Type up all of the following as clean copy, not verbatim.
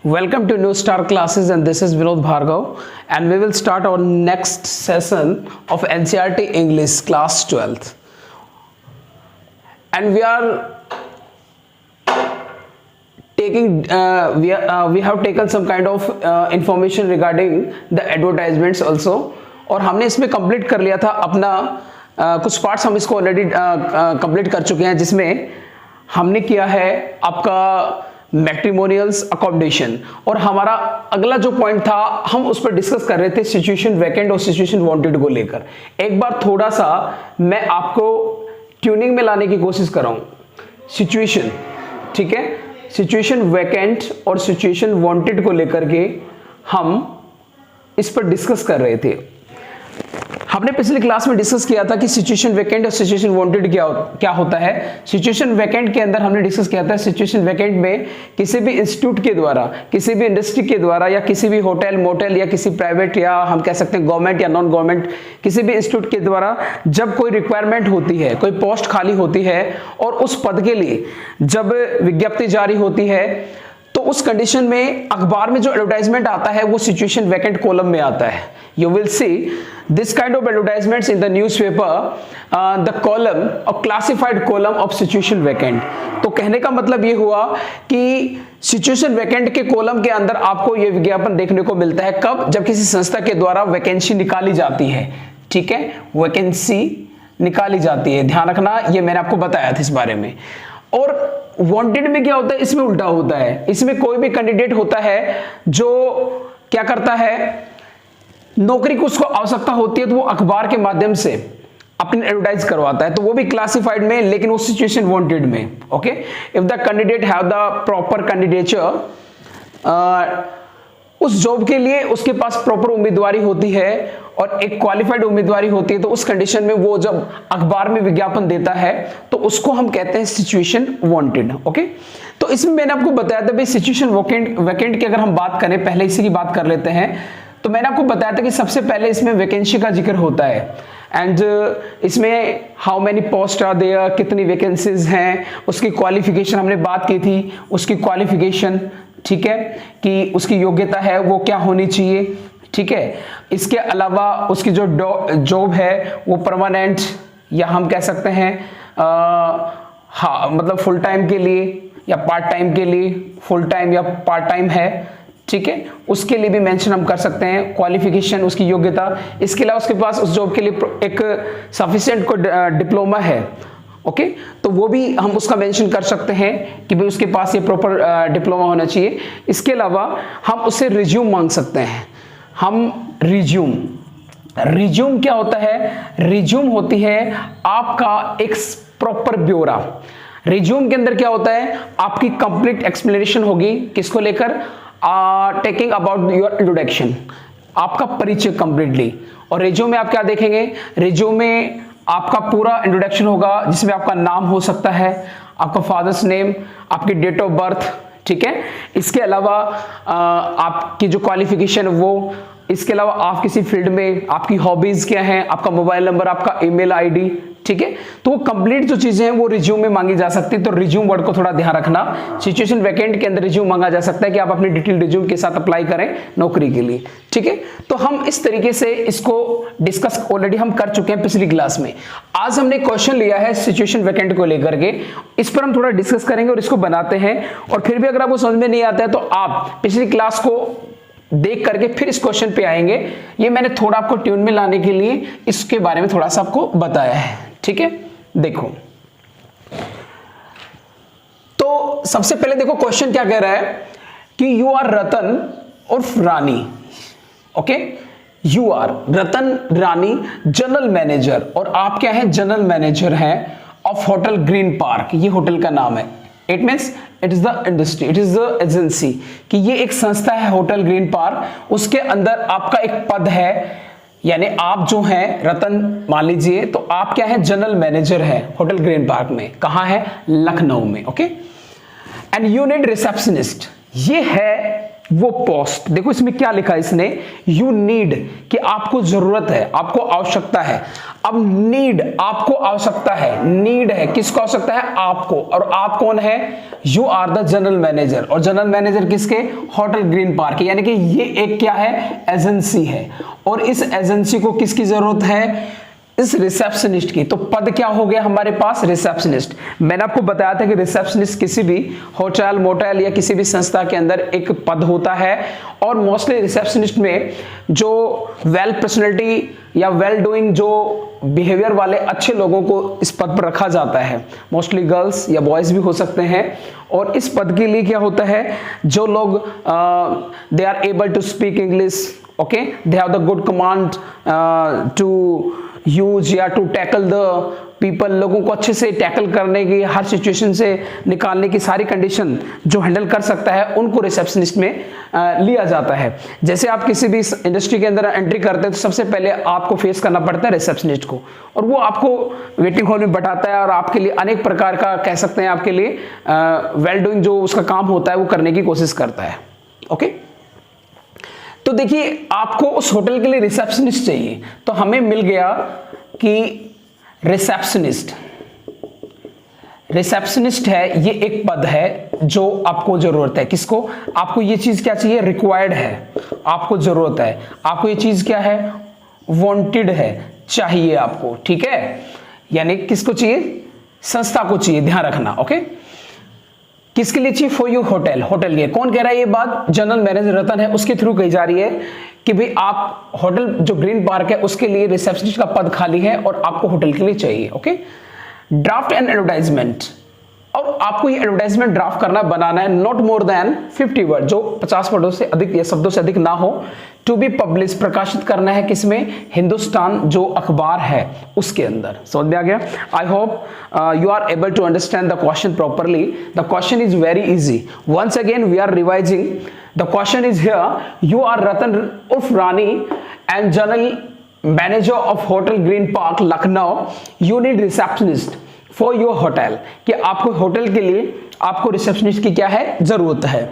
Welcome to New Star Classes, and this is Vinod Bhargav, and we will start our next session of NCERT English class 12th. And we are taking we have taken some kind of information regarding the advertisements also, और हमने इसमें complete कर लिया था अपना कुछ parts हम इसको ऑलरेडी कंप्लीट कर चुके हैं, जिसमें हमने किया है आपका मैट्रिमोनियल्स अकोमोडेशन, और हमारा अगला जो पॉइंट था हम उस पर डिस्कस कर रहे थे सिचुएशन वैकेंट और सिचुएशन वांटेड को लेकर। एक बार थोड़ा सा मैं आपको ट्यूनिंग में लाने की कोशिश कर रहा हूं। सिचुएशन, ठीक है, सिचुएशन वैकेंट और सिचुएशन वांटेड को लेकर के हम इस पर डिस्कस कर रहे थे। हमने पिछली क्लास में डिस्कस किया था कि सिचुएशन वैकेंट और सिचुएशन वांटेड क्या होता है। सिचुएशन वैकेंट के अंदर हमने डिस्कस किया था सिचुएशन वैकेंट में किसी भी इंस्टीट्यूट के द्वारा, किसी भी इंडस्ट्री के द्वारा, या किसी भी होटल मोटेल या किसी प्राइवेट या हम कह सकते हैं गवर्नमेंट या नॉन गवर्नमेंट किसी भी इंस्टीट्यूट के द्वारा जब कोई रिक्वायरमेंट होती है, कोई पोस्ट खाली होती है और उस पद के लिए जब विज्ञप्ति जारी होती है, तो उस कंडीशन में अखबार में जो एडवर्टाइजमेंट आता है वो सिचुएशन वैकेंट कॉलम में आता है। You will see this kind of advertisements in the newspaper, the column और classified column of situation vacant. तो कहने का मतलब ये हुआ कि सिचुएशन वैकेंट के कॉलम के अंदर आपको ये विज्ञापन देखने को मिलता है। कब? जब किसी संस्था के द्वारा वैकेंसी निकाली जाती है, ठीक है, वैकेंसी निकाली जाती है, ध्यान रखना, ये मैंने आपको बताया था इस बारे में। और वांटेड में क्या होता है, इसमें उल्टा होता है। इसमें कोई भी कैंडिडेट होता है जो क्या करता है, नौकरी को उसको आवश्यकता होती है तो वो अखबार के माध्यम से अपने एडवर्टाइज करवाता है, तो वो भी क्लासिफाइड में, लेकिन वो सिचुएशन वांटेड में। Okay, if the candidate have the proper candidature, उस जॉब के लिए उसके पास प्रॉपर उम्मीदवारी होती है और एक क्वालिफाइड उम्मीदवारी होती है, तो उस कंडीशन में वो जब अखबार में विज्ञापन देता है तो उसको हम कहते हैं सिचुएशन वांटेड। ओके, तो इसमें मैंने आपको बताया था भाई सिचुएशन वैकेंट की अगर हम बात करें, पहले इसी की बात कर लेते हैं। तो मैंने आपको बताया था कि सबसे पहले इसमें वैकेंसी का जिक्र होता है, एंड इसमें how many post are there, कितनी वैकेंसीज हैं, उसकी क्वालिफिकेशन हमने बात की थी, उसकी क्वालिफिकेशन, ठीक है, कि उसकी योग्यता है वो क्या होनी चाहिए, ठीक है। इसके अलावा उसकी जो जॉब है वो परमानेंट या हम कह सकते हैं हाँ मतलब फुल टाइम के लिए या पार्ट टाइम के लिए, फुल टाइम या पार्ट टाइम है, ठीक है, उसके लिए भी मेंशन हम कर सकते हैं क्वालिफिकेशन, उसकी योग्यता। इसके अलावा उसके पास उस जॉब के लिए एक सफिशिएंट को डिप्लोमा है, ओके, तो वो भी हम उसका मेंशन कर सकते हैं कि भाई उसके पास ये प्रॉपर डिप्लोमा होना चाहिए। इसके अलावा हम उससे रिज्यूम मांग सकते हैं। हम रिज्यूम क्या होता है? रिज्यूम होती है आपका एक प्रॉपर ब्यौरा। रिज्यूम के अंदर क्या होता है, आपकी कंप्लीट एक्सप्लेनेशन होगी, किसको लेकर, टेकिंग अबाउट योर इंट्रोडक्शन, आपका परिचय कंप्लीटली। और रिज्यूम में आप क्या देखेंगे, रिज्यूम में आपका पूरा इंट्रोडक्शन होगा, जिसमें आपका नाम हो सकता है, आपका फादर्स नेम, आपकी डेट ऑफ बर्थ, ठीक है, इसके अलावा आपकी जो क्वालिफिकेशन वो, इसके अलावा आप किसी फील्ड में, आपकी हॉबीज क्या हैं, आपका मोबाइल नंबर, आपका ईमेल आईडी, ठीक है, तो वो कंप्लीट जो चीजें हैं वो रिज्यूम में मांगी जा सकती है। तो रिज्यूम वर्ड को थोड़ा ध्यान रखना। सिचुएशन वैकेंट के अंदर रिज्यूम मांगा जा सकता है कि आप अपनी डिटेल रिज्यूम के साथ अप्लाई करें नौकरी के लिए, ठीक है। तो हम इस तरीके से इसको डिस्कस ऑलरेडी हम कर चुके हैं पिछली क्लास में। आज हमने क्वेश्चन लिया है सिचुएशन वैकेंट को लेकर के, इस पर हम थोड़ा डिस्कस करेंगे और इसको बनाते हैं। और फिर भी अगर आपको समझ में नहीं आता है तो आप पिछली क्लास को देख करके फिर इस क्वेश्चन पे आएंगे। ये मैंने थोड़ा आपको ट्यून में लाने के लिए इसके बारे में थोड़ा सा आपको बताया है, ठीक है। देखो, तो सबसे पहले देखो क्वेश्चन क्या कह रहा है कि यू आर रतन और Rani, okay, you are Ratan Rani general manager, और आप क्या है, जनरल मैनेजर हैं ऑफ होटल ग्रीन पार्क, ये होटल का नाम है। It means it is the industry, it is the agency, कि ये एक संस्था है होटल ग्रीन पार्क, उसके अंदर आपका एक पद है, यानी आप जो हैं रतन मान लीजिए, तो आप क्या है, जनरल मैनेजर है होटल ग्रीन पार्क में। कहां है? लखनऊ में, okay. And you need receptionist, ये है वो पोस्ट। देखो इसमें क्या लिखा है इसने, यू नीड, कि आपको जरूरत है, आपको आवश्यकता है। अब नीड आपको आवश्यकता है, नीड है, किसको आवश्यकता है, आपको। और आप कौन है, you are the general manager. और जनरल मैनेजर किसके, होटल ग्रीन पार्क, यानी कि ये एक क्या है, एजेंसी है। और इस एजेंसी को किसकी जरूरत है, इस रिसेप्शनिस्ट की। तो पद क्या हो गया हमारे पास, रिसेप्शनिस्ट। मैंने आपको बताया था कि रिसेप्शनिस्ट किसी भी होटल, मोटेल या किसी भी संस्था के अंदर एक पद होता है। और मोस्टली रिसेप्शनिस्ट में जो वेल पर्सनैलिटी या वेल डूइंग, जो बिहेवियर वाले अच्छे लोगों को इस पद पर रखा जाता है। मोस्टली गर्ल्स या बॉयज भी हो सकते हैं। और इस पद के लिए क्या होता है, जो लोग they are able to speak English, okay, they have the good command to use या टू टैकल द पीपल, लोगों को अच्छे से टैकल करने की, हर सिचुएशन से निकालने की सारी कंडीशन जो हैंडल कर सकता है, उनको रिसेप्शनिस्ट में लिया जाता है। जैसे आप किसी भी इंडस्ट्री के अंदर एंट्री करते हैं तो सबसे पहले आपको फेस करना पड़ता है रिसेप्शनिस्ट को, और वो आपको वेटिंग हॉल में बैठाता है और आपके लिए अनेक प्रकार का, कह सकते हैं आपके लिए वेल डूइंग जो उसका काम होता है वो करने की कोशिश करता है। ओके, तो देखिए आपको उस होटल के लिए रिसेप्शनिस्ट चाहिए, तो हमें मिल गया कि रिसेप्शनिस्ट है, ये एक पद है जो आपको जरूरत है। किसको, आपको ये चीज क्या चाहिए, रिक्वायर्ड है, आपको जरूरत है। आपको ये चीज क्या है, वांटेड है, चाहिए आपको, ठीक है। यानी किसको चाहिए, संस्था को चाहिए, ध्यान रखना। ओके, किसके लिए चाहिए, फॉर यू होटल, होटल लिए। कौन कह रहा है ये बात, जनरल मैनेजर रतन है, उसके थ्रू कही जा रही है कि भाई आप होटल जो ग्रीन पार्क है उसके लिए रिसेप्शनिस्ट का पद खाली है और आपको होटल के लिए चाहिए। ओके, ड्राफ्ट एंड एडवर्टाइजमेंट, और आपको ये एडवर्टाइजमेंट ड्राफ्ट करना, बनाना है, नॉट मोर देन 50 वर्ड, जो 50 वर्डों से अधिक या शब्दों से अधिक ना हो। टू बी पब्लिश, प्रकाशित करना है किसमें, हिंदुस्तान जो अखबार है उसके अंदर। समझ में आ गया। I hope you are able to understand the question properly. The question is very easy. Once again we are revising. The question is here, you are Ratan Urf Rani and general manager of Hotel Green Park Lucknow. You need receptionist for your hotel, कि आपको hotel के लिए आपको receptionist की क्या है, जरूरत है।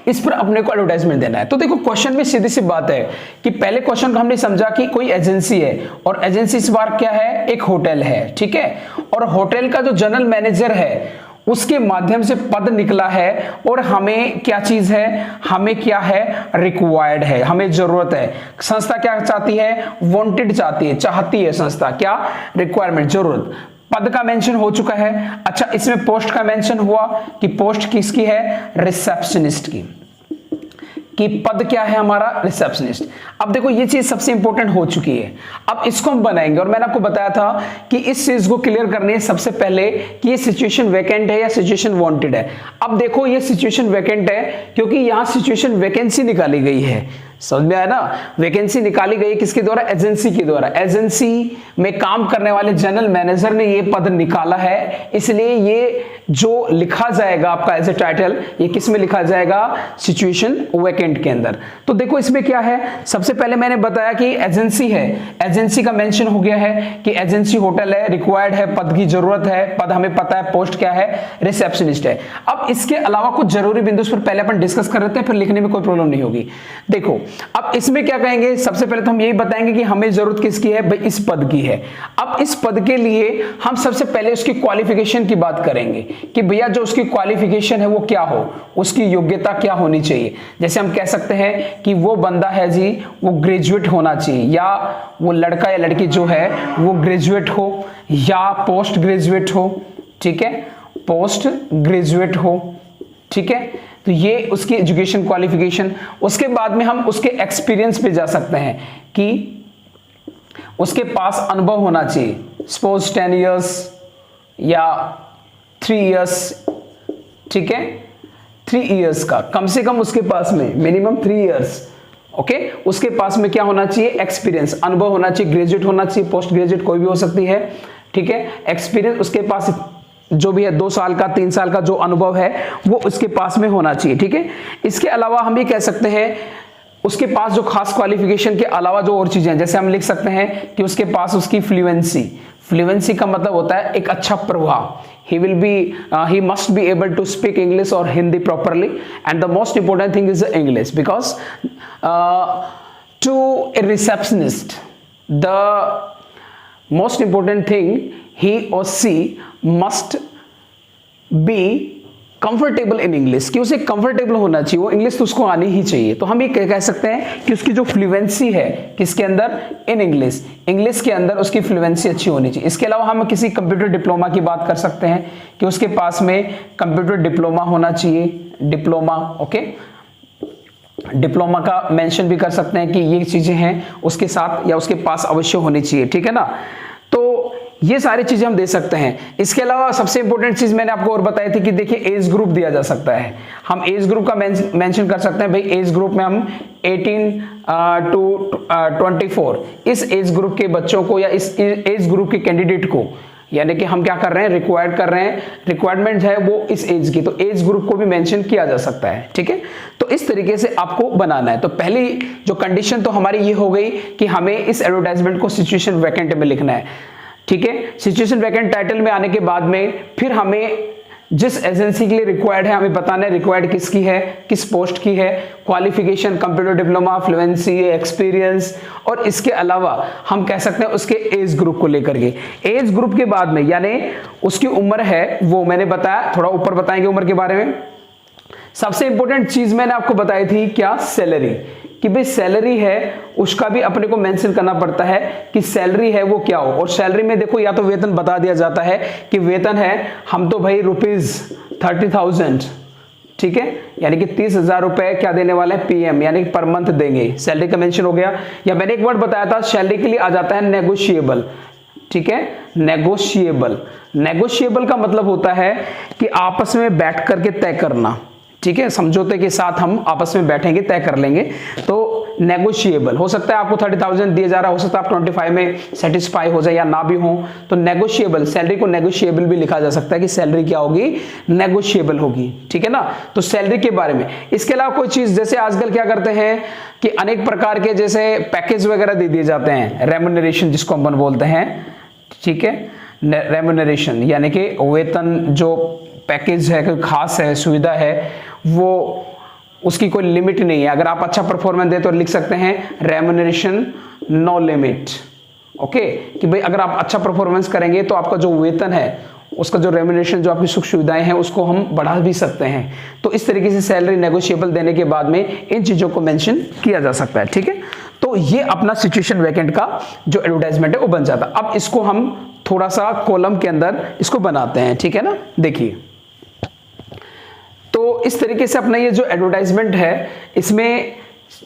इस पर अपने को एडवर्टाइजमेंट देना है। तो देखो क्वेश्चन में सीधी सी बात है कि पहले क्वेश्चन को हमने समझा कि कोई एजेंसी है, और एजेंसी इस बार क्या है, एक होटल है, ठीक है। और होटल का जो जनरल मैनेजर है उसके माध्यम से पद निकला है, और हमें क्या चीज है, हमें क्या है, रिक्वायर्ड है, हमें जरूरत है। संस्था क्या चाहती है, वांटेड चाहती है, चाहती है संस्था, क्या, रिक्वायरमेंट, जरूरत। पद का मेंशन हो चुका है। अच्छा, इसमें पोस्ट का मेंशन हुआ कि पोस्ट किसकी है, रिसेप्शनिस्ट की, कि पद क्या है हमारा, रिसेप्शनिस्ट। अब देखो ये चीज सबसे इंपॉर्टेंट हो चुकी है। अब इसको हम बनाएंगे, और मैंने आपको बताया था कि इस चीज को क्लियर करनी है सबसे पहले कि ये सिचुएशन वैकेंट है या सिचुएशन वांटेड है। अब देखो ये सिचुएशन वैकेंट है क्योंकि यहां सिचुएशन वैकेंसी निकाली गई है। समझ में आया ना, वैकेंसी निकाली गई किसके द्वारा, एजेंसी के द्वारा। एजेंसी में काम करने वाले जनरल मैनेजर ने ये पद निकाला है, इसलिए ये जो लिखा जाएगा आपका एज ए टाइटल, ये किस में लिखा जाएगा, सिचुएशन वैकेंट के अंदर। तो देखो इसमें क्या है, सबसे पहले मैंने बताया कि एजेंसी है, एजेंसी का मेंशन हो गया है कि एजेंसी होटल है, रिक्वायर्ड है, पद की जरूरत है, पद हमें पता है, पोस्ट क्या है, रिसेप्शनिस्ट है। अब इसके अलावा कुछ जरूरी बिंदु इस पर पहले अपन डिस्कस कर लेते हैं, फिर लिखने में कोई प्रॉब्लम नहीं होगी। देखो अब इसमें क्या कहेंगे, सबसे पहले तो हम यही बताएंगे कि हमें जरूरत किसकी है, भाई इस पद की है। अब इस पद के लिए हम सबसे पहले उसकी क्वालिफिकेशन की बात करेंगे कि भैया जो उसकी क्वालिफिकेशन है वो क्या हो, उसकी योग्यता क्या होनी चाहिए। जैसे हम कह सकते हैं कि वो बंदा है जी, वो ग्रेजुएट होना चाहिए, या वो लड़का या लड़की जो है वो ग्रेजुएट हो या पोस्ट ग्रेजुएट हो, ठीक है, पोस्ट ग्रेजुएट हो, ठीक है। तो ये उसकी एजुकेशन क्वालिफिकेशन। उसके बाद में हम उसके एक्सपीरियंस पे जा सकते हैं कि उसके पास अनुभव होना चाहिए, सपोज 10 इयर्स या 3 इयर्स, ठीक है, 3 इयर्स का कम से कम उसके पास में, मिनिमम 3 इयर्स, ओके। उसके पास में क्या होना चाहिए, एक्सपीरियंस, अनुभव होना चाहिए, ग्रेजुएट होना चाहिए, पोस्ट ग्रेजुएट कोई भी हो सकती है, ठीक है। एक्सपीरियंस उसके पास जो भी है 2 साल का, 3 साल का जो अनुभव है वो उसके पास में होना चाहिए, ठीक है। इसके अलावा हम ये कह सकते हैं उसके पास जो खास क्वालिफिकेशन के अलावा जो और चीजें, जैसे हम लिख सकते हैं कि उसके पास उसकी फ्लुएंसी, फ्लुएंसी का मतलब होता है एक अच्छा प्रभाव, he must be able to speak English or Hindi properly, and the most important thing is the English, because to a receptionist the most important thing, he or she must be comfortable in English, कि उसे comfortable होना चाहिए, वो English तो उसको आनी ही चाहिए। तो हम ये कह सकते हैं कि उसकी जो फ्लुएंसी है किसके अंदर, इन इंग्लिश, इंग्लिश के अंदर उसकी फ्लुएंसी अच्छी होनी चाहिए। इसके अलावा हम किसी कंप्यूटर डिप्लोमा की बात कर सकते हैं कि उसके पास में कंप्यूटर डिप्लोमा होना चाहिए, डिप्लोमा, ओके, डिप्लोमा का मेंशन भी कर सकते हैं कि ये चीजें हैं उसके साथ या उसके पास अवश्य होनी चाहिए, ठीक है ना। तो ये सारी चीजें हम दे सकते हैं। इसके अलावा सबसे इंपॉर्टेंट चीज मैंने आपको और बताई थी कि देखिए एज ग्रुप दिया जा सकता है, हम एज ग्रुप का मेंशन कर सकते हैं। भाई एज ग्रुप में हम 18 टू 24 इस एज ग्रुप के बच्चों को या इस एज ग्रुप के कैंडिडेट को, यानी कि हम क्या कर रहे हैं, रिक्वायर्ड कर रहे हैं, रिक्वायरमेंट है वो इस एज की, तो एज ग्रुप को भी मेंशन किया जा सकता है, ठीक है। तो इस तरीके से आपको बनाना है। तो पहली जो कंडीशन तो हमारी ये हो गई कि हमें इस एडवर्टाइजमेंट को सिचुएशन वैकेंट में लिखना है, ठीक है। सिचुएशन वैकेंट टाइटल में आने के बाद में फिर हमें जिस एजेंसी के लिए रिक्वायर्ड है हमें बताना है रिक्वायर्ड किसकी है, किस पोस्ट की है, qualification computer diploma, fluency, experience, और इसके अलावा हम कह सकते हैं उसके एज ग्रुप को लेकर के। एज ग्रुप के बाद में यानी उसकी उम्र है वो मैंने बताया, थोड़ा ऊपर बताएंगे उम्र के बारे में। सबसे इंपॉर्टेंट चीज मैंने आपको बताई थी क्या, सैलरी, कि भाई सैलरी है उसका भी अपने को मेंशन करना पड़ता है कि सैलरी है वो क्या हो। और सैलरी में देखो या तो वेतन बता दिया जाता है कि वेतन है हम तो भाई ₹30,000, ठीक है, यानी कि 30,000 रुपए क्या देने वाले हैं, PM, यानी कि पर मंथ देंगे, सैलरी का मेंशन हो गया। या मैंने एक वर्ड बताया था सैलरी के लिए आ जाता है नेगोशिएबल, ठीक है, नेगोशिएबल। नेगोशिएबल का मतलब होता है कि आपस में बैठ करके तय करना, ठीक है, समझौते के साथ हम आपस में बैठेंगे तय कर लेंगे, तो नेगोशिएबल हो सकता है। आपको 30,000 दिया जा रहा हो सकता है आप 25 में सेटिस्फाई हो जाए या ना भी हो, तो नेगोशिएबल, सैलरी को नेगोशिएबल भी लिखा जा सकता है कि सैलरी क्या होगी, नेगोशिएबल होगी, ठीक है ना। तो सैलरी के बारे में। इसके अलावा कोई चीज जैसे आजकल क्या करते हैं कि अनेक प्रकार के जैसे पैकेज वगैरह दे दिए जाते हैं, रेम्यूनरेशन जिसको अपन बोलते हैं, ठीक है, रेम्यूनरेशन यानी कि वेतन जो पैकेज है, कोई खास है, सुविधा है, वो उसकी कोई लिमिट नहीं है। अगर आप अच्छा परफॉर्मेंस दे तो लिख सकते हैं रेम्यूनरेशन नो लिमिट, ओके, कि भाई अगर आप अच्छा परफॉर्मेंस करेंगे तो आपका जो वेतन है उसका जो रेम्यूनरेशन, जो आपकी सुख सुविधाएं हैं उसको हम बढ़ा भी सकते हैं। तो इस तरीके से सैलरी नेगोशिएबल देने के बाद में इन चीजों को मेंशन किया जा सकता है, ठीक है। तो ये अपना सिचुएशन वैकेंट का जो एडवर्टाइजमेंट है वो बन जाता है। अब इसको हम थोड़ा सा कॉलम के अंदर इसको बनाते हैं, ठीक है ना। देखिए तो इस तरीके से अपना ये जो एडवर्टाइजमेंट है इसमें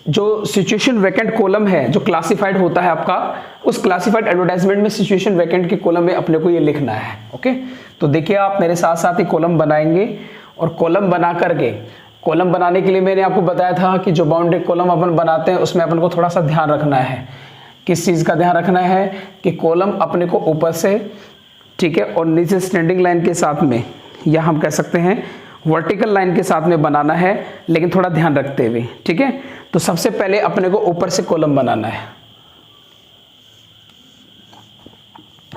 जो सिचुएशन वैकेंट कॉलम है जो क्लासिफाइड होता है आपका, उस क्लासिफाइड एडवर्टाइजमेंट में सिचुएशन वैकेंट के कॉलम में अपने को ये लिखना है, ओके। तो देखिए आप मेरे साथ साथ ही कॉलम बनाएंगे, और कॉलम बना करके, कॉलम बनाने के लिए मैंने आपको बताया था कि जो बाउंड्री कॉलम अपन बनाते हैं उसमें अपन को थोड़ा सा ध्यान रखना है। किस चीज़ का ध्यान रखना है कि कॉलम अपने को ऊपर से, ठीक है, और नीचे स्टैंडिंग लाइन के साथ में, या हम कह सकते हैं वर्टिकल लाइन के साथ में बनाना है, लेकिन थोड़ा ध्यान रखते हुए, ठीक है। तो सबसे पहले अपने को ऊपर से कॉलम बनाना है,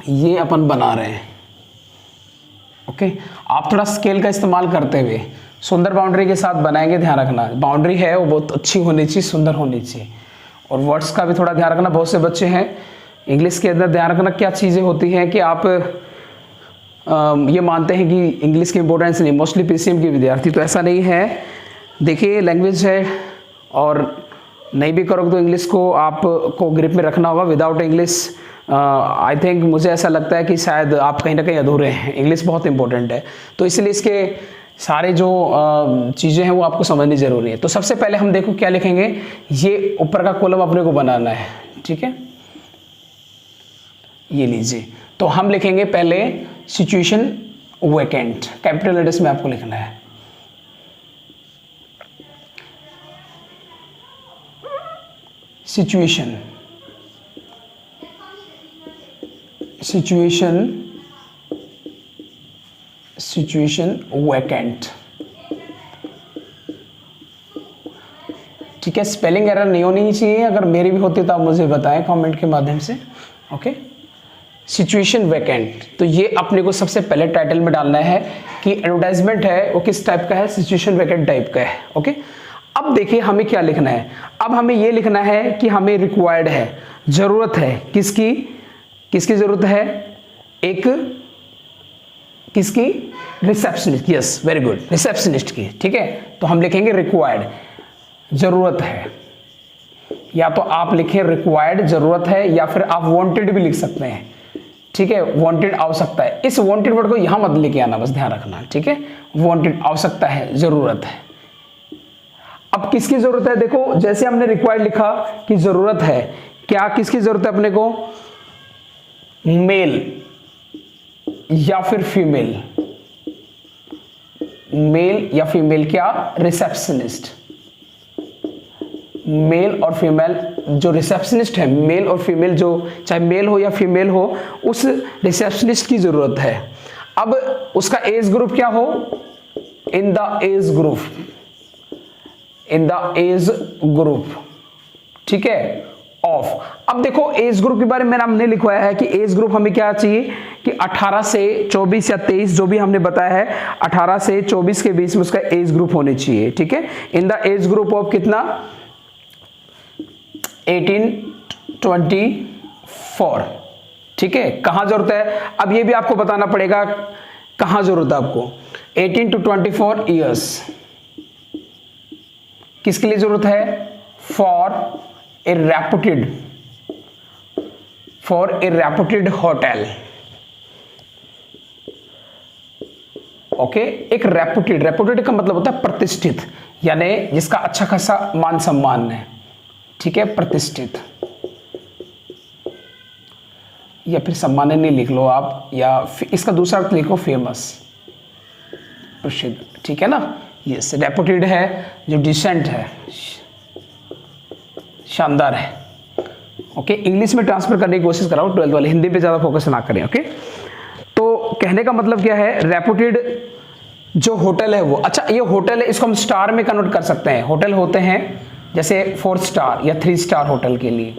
ये अपन बना रहे हैं, ओके। आप थोड़ा स्केल का इस्तेमाल करते हुए सुंदर बाउंड्री के साथ बनाएंगे, ध्यान रखना बाउंड्री है वो बहुत अच्छी होनी चाहिए, सुंदर होनी चाहिए। और वर्ड्स का भी थोड़ा ध्यान रखना, बहुत से बच्चे हैं इंग्लिश के अंदर ध्यान रखना क्या चीज़ें होती हैं कि आप ये मानते हैं कि इंग्लिश की इंपॉर्टेंस नहीं, मोस्टली PCM के विद्यार्थी, तो ऐसा नहीं है। देखिए लैंग्वेज है और नहीं भी करोगे तो इंग्लिश को आपको ग्रिप में रखना होगा। विदाउट इंग्लिश आई थिंक मुझे ऐसा लगता है कि शायद आप कहीं ना कहीं अधूरे हैं। इंग्लिश बहुत इंपॉर्टेंट है, तो इसलिए इसके सारे जो चीज़ें हैं वो आपको समझनी ज़रूरी है। तो सबसे पहले हम देखो क्या लिखेंगे, ये ऊपर का कॉलम अपने को बनाना है, ठीक है, ये लीजिए। तो हम लिखेंगे पहले सिचुएशन वैकेंट, कैपिटल लेटर्स में आपको लिखना है। सिचुएशन, सिचुएशन, सिचुएशन वैकेंट, ठीक है। स्पेलिंग एरर नहीं होनी चाहिए, अगर मेरी भी होती तो आप मुझे बताएं कमेंट के माध्यम से, ओके। सिचुएशन वैकेंट, तो ये अपने को सबसे पहले टाइटल में डालना है कि एडवर्टाइजमेंट है वो किस टाइप का है, सिचुएशन वैकेंट टाइप का है। ओके, अब देखिए हमें क्या लिखना है। अब हमें ये लिखना है कि हमें रिक्वायर्ड है, जरूरत है, किसकी किसकी जरूरत है, एक किसकी, receptionist, yes very good, receptionist की। ठीक है, तो हम लिखेंगे रिक्वायर्ड, जरूरत है, या तो आप लिखें रिक्वायर्ड जरूरत है, या फिर आप वांटेड भी लिख सकते हैं। ठीक है, वांटेड आवश्यकता है, इस वांटेड वर्ड को यहां मत लेके आना, बस ध्यान रखना। ठीक है, वांटेड आवश्यकता है, जरूरत है। अब किसकी जरूरत है, देखो जैसे हमने रिक्वायर्ड लिखा कि जरूरत है, क्या किसकी जरूरत है अपने को, मेल या फिर फीमेल, मेल या फीमेल, क्या, रिसेप्शनिस्ट, मेल और फीमेल, जो रिसेप्शनिस्ट है, मेल और फीमेल, जो चाहे मेल हो या फीमेल हो, उस रिसेप्शनिस्ट की जरूरत है। अब उसका एज ग्रुप क्या हो, इन the age group, in the age group, ठीक है, ऑफ। अब देखो एज ग्रुप के बारे में हमने लिखवाया है कि एज ग्रुप हमें क्या चाहिए कि 18 से 24 या 23, जो भी हमने बताया है 18 से 24 के बीच में उसका एज ग्रुप होने चाहिए। ठीक है, इन द एज ग्रुप ऑफ कितना, 18-24। ठीक है, कहां जरूरत है, अब ये भी आपको बताना पड़ेगा कहां जरूरत है आपको, 18 to 24 ईयर्स, किसके लिए जरूरत है, for a reputed hotel. Okay, एक रेपुटेड का मतलब होता है प्रतिष्ठित, यानी जिसका अच्छा खासा मान सम्मान है। ठीक है, प्रतिष्ठित, या फिर सम्माननीय लिख लो आप, या इसका दूसरा अर्थ लिखो फेमस, प्रसिद्ध। ठीक है ना, यस, रेपुटेड है, जो डिसेंट है, शानदार है। ओके, इंग्लिश में ट्रांसफर करने की कोशिश कराओ 12th वाले, हिंदी पे ज्यादा फोकस ना करें। ओके, तो कहने का मतलब क्या है, रेपुटेड जो होटल है वो, अच्छा ये होटल है, इसको हम स्टार में कन्वर्ट कर सकते हैं। होटल होते हैं जैसे 4 स्टार या 3 स्टार होटल के लिए,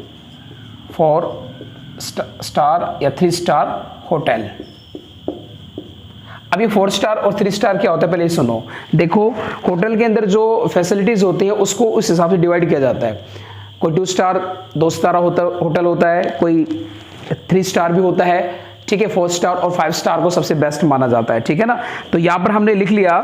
4 स्टार या 3 स्टार होटल। अब ये 4 स्टार और 3 स्टार क्या होता है, पहले सुनो। देखो होटल के अंदर जो फैसिलिटीज होती है उसको उस हिसाब से डिवाइड किया जाता है। कोई 2 स्टार 2 सितारा होटल होता है, कोई 3 स्टार भी होता है। ठीक है, 4 स्टार और 5 स्टार को सबसे बेस्ट माना जाता है। ठीक है ना, तो यहाँ पर हमने लिख लिया,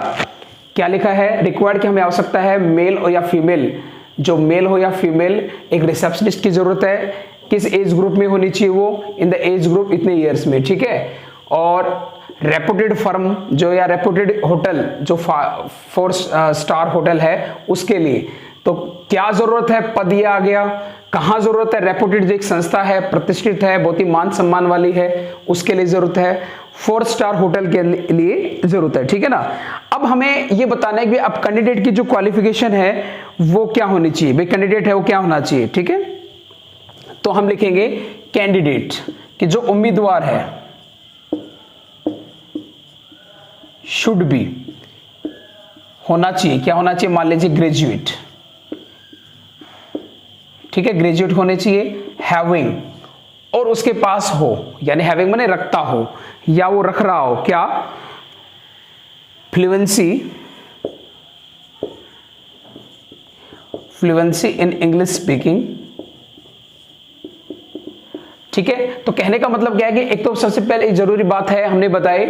क्या लिखा है, रिक्वायर्ड की हमें आवश्यकता है मेल और या फीमेल, जो मेल हो या फीमेल, एक रिसेप्शनिस्ट की जरूरत है, किस एज ग्रुप में होनी चाहिए वो, इन द एज ग्रुप इतने ईयर्स में। ठीक है, और रेपुटेड फर्म जो, या रेपुटेड होटल जो 4 स्टार होटल है उसके लिए, तो क्या जरूरत है, पद ये आ गया, कहां जरूरत है, रेपुटेड जो एक संस्था है, प्रतिष्ठित है, बहुत ही मान सम्मान वाली है, उसके लिए जरूरत है, 4 स्टार होटल के लिए जरूरत है। ठीक है ना, अब हमें ये बताना है कि अब कैंडिडेट की जो क्वालिफिकेशन है वो क्या होनी चाहिए, भाई कैंडिडेट है वो क्या होना चाहिए। ठीक है, तो हम लिखेंगे कैंडिडेट कि जो उम्मीदवार है, शुड बी होना चाहिए, क्या होना चाहिए, मान लीजिए ग्रेजुएट। ठीक है, ग्रेजुएट होने चाहिए, हैविंग, और उसके पास हो, यानी हैविंग माने रखता हो या वो रख रहा हो, क्या, फ्लुएंसी इन इंग्लिश स्पीकिंग। ठीक है, तो कहने का मतलब क्या है कि एक तो सबसे पहले एक जरूरी बात है, हमने बताए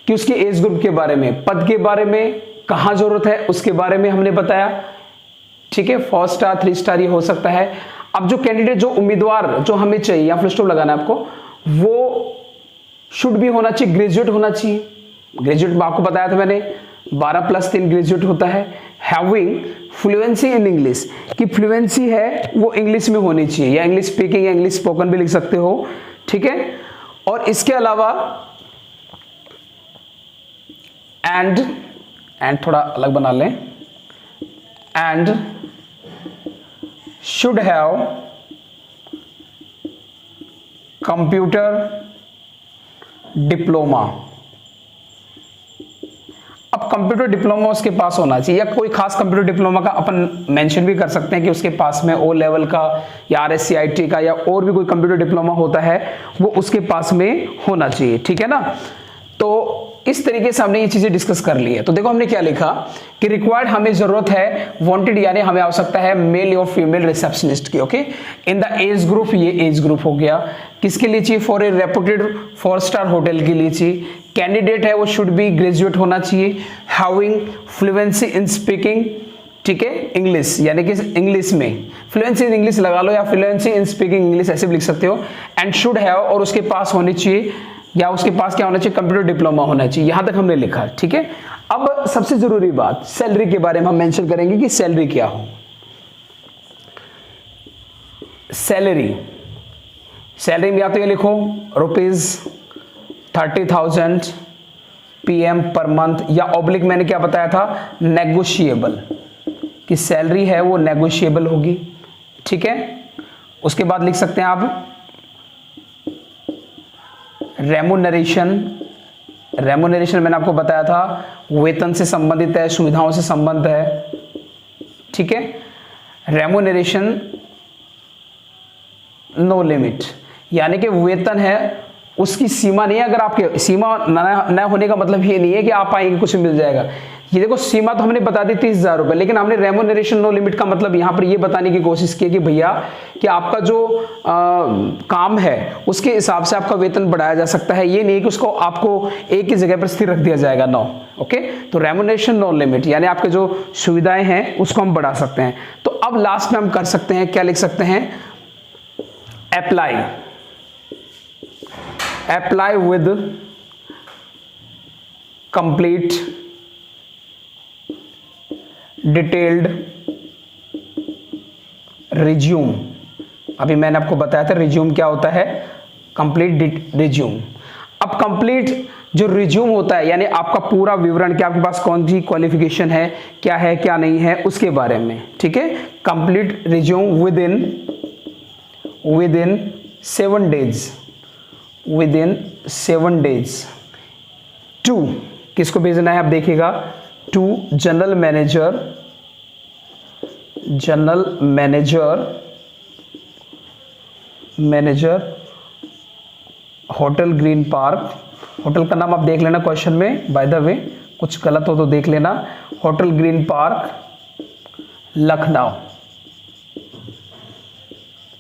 कि उसके एज ग्रुप के बारे में, पद के बारे में, कहां जरूरत है उसके बारे में हमने बताया। ठीक है, 4 स्टार 3 स्टार ये हो सकता है। अब जो कैंडिडेट, जो उम्मीदवार जो हमें चाहिए, या फुल स्टॉप लगाना है आपको, वो शुड भी होना चाहिए, ग्रेजुएट होना चाहिए। ग्रेजुएट आपको बताया था मैंने, 12+3 ग्रेजुएट होता है। हैविंग फ्लुएंसी इन इंग्लिश, की फ्लुएंसी है वो इंग्लिश में होनी चाहिए, या इंग्लिश स्पीकिंग या इंग्लिश स्पोकन भी लिख सकते हो। ठीक है, और इसके अलावा एंड थोड़ा अलग बना लें, and should have computer diploma. अब कंप्यूटर डिप्लोमा उसके पास होना चाहिए, या कोई खास कंप्यूटर डिप्लोमा का अपन मेंशन भी कर सकते हैं कि उसके पास में ओ लेवल का या RSCIT का या और भी कोई कंप्यूटर डिप्लोमा होता है वो उसके पास में होना चाहिए, ठीक है ना। तो इस तरीके से हमने ये चीजें डिस्कस कर ली है। तो देखो हमने क्या लिखा कि रिक्वायर्ड हमें जरूरत है, वांटेड यानी हमें आवश्यकता है मेल और फीमेल रिसेप्शनिस्ट की, okay. In the age group, ये एज ग्रुप हो गया, किसके लिए चाहिए, for a reputed 4 star hotel के लिए चाहिए। कैंडिडेट है वो शुड बी ग्रेजुएट होना चाहिए, हैविंग फ्लुएंसी इन स्पीकिंग, ठीक है, इंग्लिश, यानी कि इंग्लिश में फ्लुएंसी इन इंग्लिश लगा लो या फ्लुएंसी इन स्पीकिंग इंग्लिश ऐसे भी लिख सकते हो। एंड शुड हैव, और उसके पास होनी चाहिए या उसके पास क्या होना चाहिए, कंप्यूटर डिप्लोमा होना चाहिए। यहां तक हमने लिखा, ठीक है। अब सबसे जरूरी बात सैलरी के बारे में हम मेंशन करेंगे कि सैलरी क्या हो। सैलरी में या तो ये लिखो ₹30,000 PM पर मंथ, या ऑब्लिक मैंने क्या बताया था, नेगोशिएबल, कि सैलरी है वो नेगोशिएबल होगी, ठीक है। उसके बाद लिख सकते हैं आप रेमुनरेशन मैंने आपको बताया था वेतन से संबंधित है, सुविधाओं से संबंध है, ठीक है। रेमुनरेशन नो लिमिट, यानी कि वेतन है उसकी सीमा नहीं है। अगर आपके सीमा न होने का मतलब ये नहीं है कि आप आएंगे कुछ मिल जाएगा। ये देखो सीमा तो हमने बता दी 30,000 रुपए, लेकिन हमने रेमुनरेशन नो लिमिट का मतलब यहां पर ये बताने की कोशिश की कि भैया कि आपका जो काम है उसके हिसाब से आपका वेतन बढ़ाया जा सकता है, ये नहीं कि उसको आपको एक ही जगह पर स्थिर रख दिया जाएगा, नो, ओके। तो रेमुनरेशन नो लिमिट यानी आपके जो सुविधाएं हैं उसको हम बढ़ा सकते हैं। तो अब लास्ट में हम कर सकते हैं, क्या लिख सकते हैं, apply with complete detailed resume. अभी मैंने आपको बताया था रिज्यूम क्या होता है, कंप्लीट रिज्यूम। अब कंप्लीट जो रिज्यूम होता है यानी आपका पूरा विवरण कि आपके पास कौन सी क्वालिफिकेशन है क्या नहीं है उसके बारे में, ठीक है। Complete resume within 7 days to, किसको भेजना है आप देखिएगा, to general manager hotel Green Park. Hotel का नाम आप देख लेना क्वेश्चन में, बाय द वे कुछ गलत हो तो देख लेना, hotel Green park Lucknow,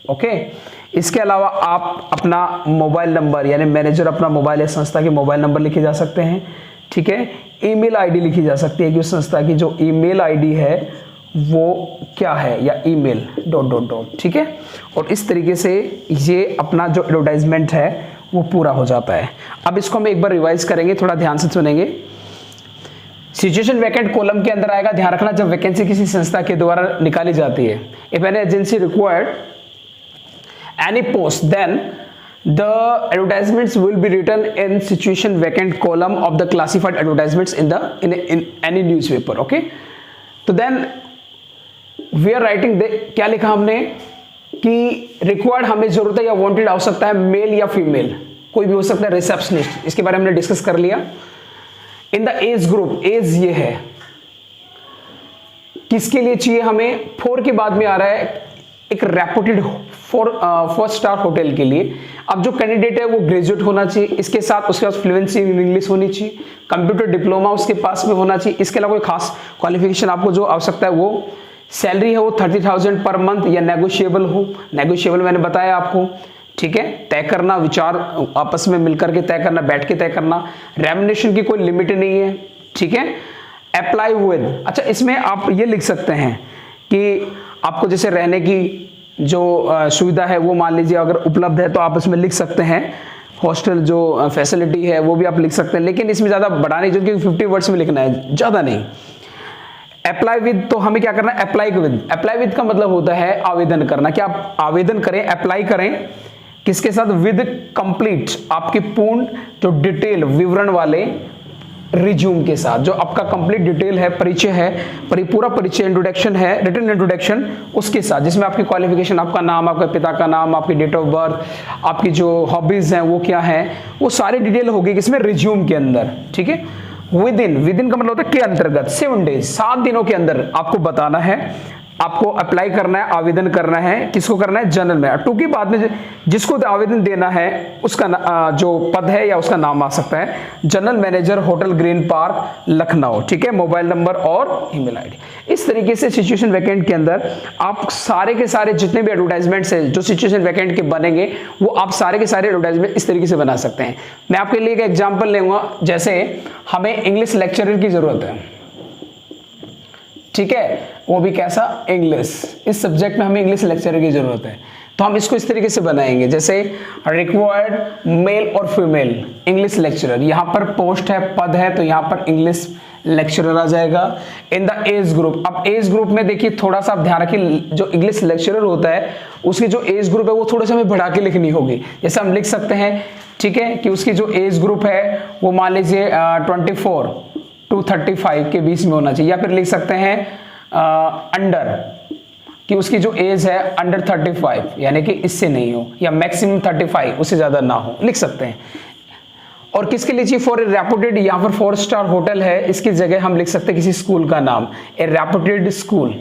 okay. इसके अलावा आप अपना मोबाइल नंबर यानी मैनेजर अपना मोबाइल या संस्था के मोबाइल नंबर लिखे जा सकते हैं, ठीक है। ईमेल आईडी लिखी जा सकती है कि उस संस्था की जो ईमेल आईडी है वो क्या है, या ईमेल ... ठीक है। और इस तरीके से ये अपना जो एडवर्टाइजमेंट है वो पूरा हो जाता है। अब इसको हम एक बार रिवाइज करेंगे, थोड़ा ध्यान से सुनेंगे। सिचुएशन वैकेंट कॉलम के अंदर आएगा, ध्यान रखना जब वैकेंसी किसी संस्था के द्वारा निकाली जाती है, if an agency required any post, then the advertisements will be written in situation vacant column of the classified advertisements in any newspaper, okay। तो then we are writing क्या लिखा हमने कि required हमें जरूरत है या wanted आवश्यकता है मेल या फीमेल, कोई भी हो सकता है, रिसेप्शनिस्ट, इसके बारे में हमने डिस्कस कर लिया। In the age group, age ये है किसके लिए चाहिए हमें, 4 के बाद में आ रहा है एक रेपुटेड 4 स्टार होटल के लिए। अब जो कैंडिडेट है वो ग्रेजुएट होना चाहिए, इसके साथ उसके पास फ्लुएंसी इन इंग्लिश होनी चाहिए, कंप्यूटर डिप्लोमा उसके पास में होना चाहिए, इसके अलावा कोई खास क्वालिफिकेशन आपको जो आवश्यकता है वो। सैलरी है वो 30,000 पर मंथ या नेगोशिएबल हो, नेगोशिएबल मैंने बताया आपको, ठीक है। तय करना, विचार आपस में मिलकर के तय करना, बैठ के तय करना। रेम्युनरेशन की कोई लिमिट नहीं है, ठीक है। अप्लाई विद, अच्छा इसमें आप ये लिख सकते हैं कि आपको जैसे रहने की जो सुविधा है वो मान लीजिए अगर उपलब्ध है तो आप इसमें लिख सकते हैं, हॉस्टल जो फैसिलिटी है वो भी आप लिख सकते हैं, लेकिन इसमें ज़्यादा बड़ा नहीं, क्योंकि 50 वर्ड्स में लिखना है, ज़्यादा नहीं। अप्लाई विद, तो हमें क्या करना है, अप्लाई विद का मतलब होता है आवेदन करना, कि आप आवेदन करें, अप्लाई करें, किसके साथ, विद कंप्लीट, आपकी पूर्ण जो डिटेल विवरण वाले रिज्यूम के साथ, जो आपका कंप्लीट डिटेल है, परिचय है, पूरा परिचय, इंट्रोडक्शन है, रिटन इंट्रोडक्शन उसके साथ, जिसमें आपकी क्वालिफिकेशन, आपका नाम, आपके पिता का नाम, आपकी डेट ऑफ बर्थ, आपकी जो हॉबीज हैं वो क्या है, वो सारी डिटेल होगी किसमें, रिज्यूम के अंदर, ठीक है। विद इन का मतलब होता है के अंतर्गत 7 डेज, 7 दिनों के अंदर आपको बताना है, आपको अप्लाई करना है, आवेदन करना है। किसको करना है? जनरल में। 2 के बाद में जिसको आवेदन देना है उसका जो पद है या उसका नाम आ सकता है, general manager hotel Green park Lucknow, ठीक है, मोबाइल नंबर और ईमेल आईडी। इस तरीके से सिचुएशन वैकेंट के अंदर आप सारे के सारे जितने भी एडवर्टाइजमेंट्स हैं जो सिचुएशन वैकेंट के बनेंगे वो आप सारे के सारे एडवर्टाइजमेंट इस तरीके से बना सकते हैं। मैं आपके लिए एक एग्जाम्पल लूंगा, जैसे हमें इंग्लिश लेक्चरर की जरूरत है, ठीक है, वो भी कैसा? इंग्लिश। इस सब्जेक्ट में हमें इंग्लिश लेक्चरर की जरूरत है, तो हम इसको इस तरीके से बनाएंगे, जैसे रिक्वायर्ड मेल और फीमेल इंग्लिश लेक्चरर। यहां पर पोस्ट है, पद है, तो यहां पर इंग्लिश लेक्चरर आ जाएगा। इन द एज ग्रुप, अब एज ग्रुप में देखिए थोड़ा सा आप ध्यान रखिए, जो इंग्लिश लेक्चरर होता है उसकी जो एज ग्रुप है वो थोड़ा सा हमें बढ़ा के लिखनी होगी। जैसे हम लिख सकते हैं, ठीक है, कि उसकी जो एज ग्रुप है वो मान लीजिए 24 to 35 के बीच में होना चाहिए, या फिर लिख सकते हैं अंडर, कि उसकी जो एज है अंडर 35, यानी कि इससे नहीं हो, या मैक्सिमम 35, उससे ज्यादा ना हो, लिख सकते हैं। और किसके लिए चाहिए? फॉर ए रेपुटेड, यहाँ पर 4 स्टार होटल है, इसकी जगह हम लिख सकते हैं किसी स्कूल का नाम, ए रेपुटेड स्कूल,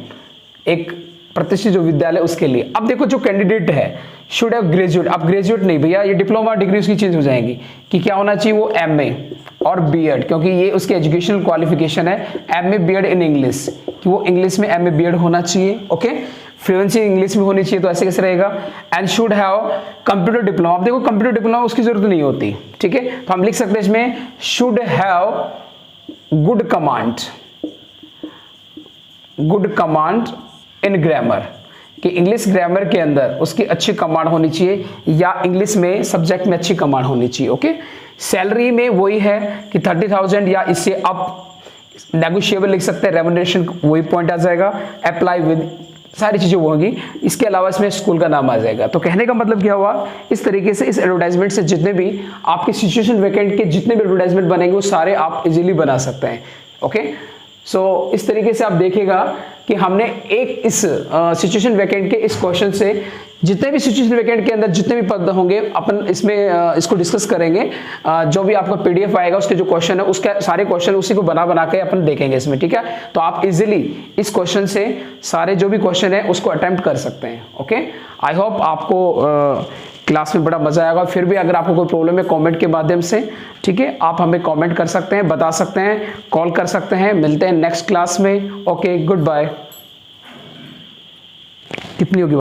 एक प्रतिष्ठित जो विद्यालय, उसके लिए। अब देखो जो कैंडिडेट है शुड हैव ग्रेजुएट, अब ग्रेजुएट नहीं भैया, ये डिप्लोमा डिग्री उसकी चेंज हो जाएंगी, कि क्या होना चाहिए? वो MA और B.Ed, क्योंकि ये उसकी एजुकेशनल क्वालिफिकेशन है, MA B.Ed इन इंग्लिश, कि वो इंग्लिश में MA B.Ed होना चाहिए, ओके, फ्लुएंसी इंग्लिश में होनी चाहिए, तो ऐसे कैसे रहेगा? And should have computer diploma. अब देखो कंप्यूटर डिप्लोमा उसकी जरूरत नहीं होती, ठीक है, तो हम लिख सकते हैं इसमें should have good command in grammar, कि इंग्लिश ग्रामर के अंदर उसकी अच्छी कमांड होनी चाहिए, या इंग्लिश में सब्जेक्ट में अच्छी कमांड होनी चाहिए, ओके। सैलरी में वही है कि 30,000 या इससे अप, नेगोशिएबल लिख सकते हैं, रेम्युनरेशन वही पॉइंट आ जाएगा, अप्लाई विद, सारी चीजें वो होंगी। इसके अलावा इसमें स्कूल का नाम आ जाएगा। तो कहने का मतलब क्या हुआ, इस तरीके से इस एडवर्टाइजमेंट से जितने भी आपके सिचुएशन वैकेंट के जितने भी एडवर्टाइजमेंट बनेंगे वो सारे आप इजीली बना सकते हैं, ओके। सो इस तरीके से आप देखिएगा कि हमने एक इस सिचुएशन वैकेंट के इस क्वेश्चन से जितने भी सिचुएशन वैकेंट के अंदर जितने भी पद होंगे अपन इसमें इसको डिस्कस करेंगे। जो भी आपका PDF आएगा उसके जो क्वेश्चन है उसके सारे क्वेश्चन उसी को बना के अपन देखेंगे इसमें, ठीक है। तो आप इजीली इस क्वेश्चन से सारे जो भी क्वेश्चन है उसको अटेम्प्ट कर सकते हैं, ओके। आई होप आपको क्लास में बड़ा मजा आएगा। फिर भी अगर आपको कोई प्रॉब्लम है कमेंट के माध्यम से, ठीक है, आप हमें कमेंट कर सकते हैं, बता सकते हैं, कॉल कर सकते हैं। मिलते हैं नेक्स्ट क्लास में, ओके, गुड बाय। कितनी होगी?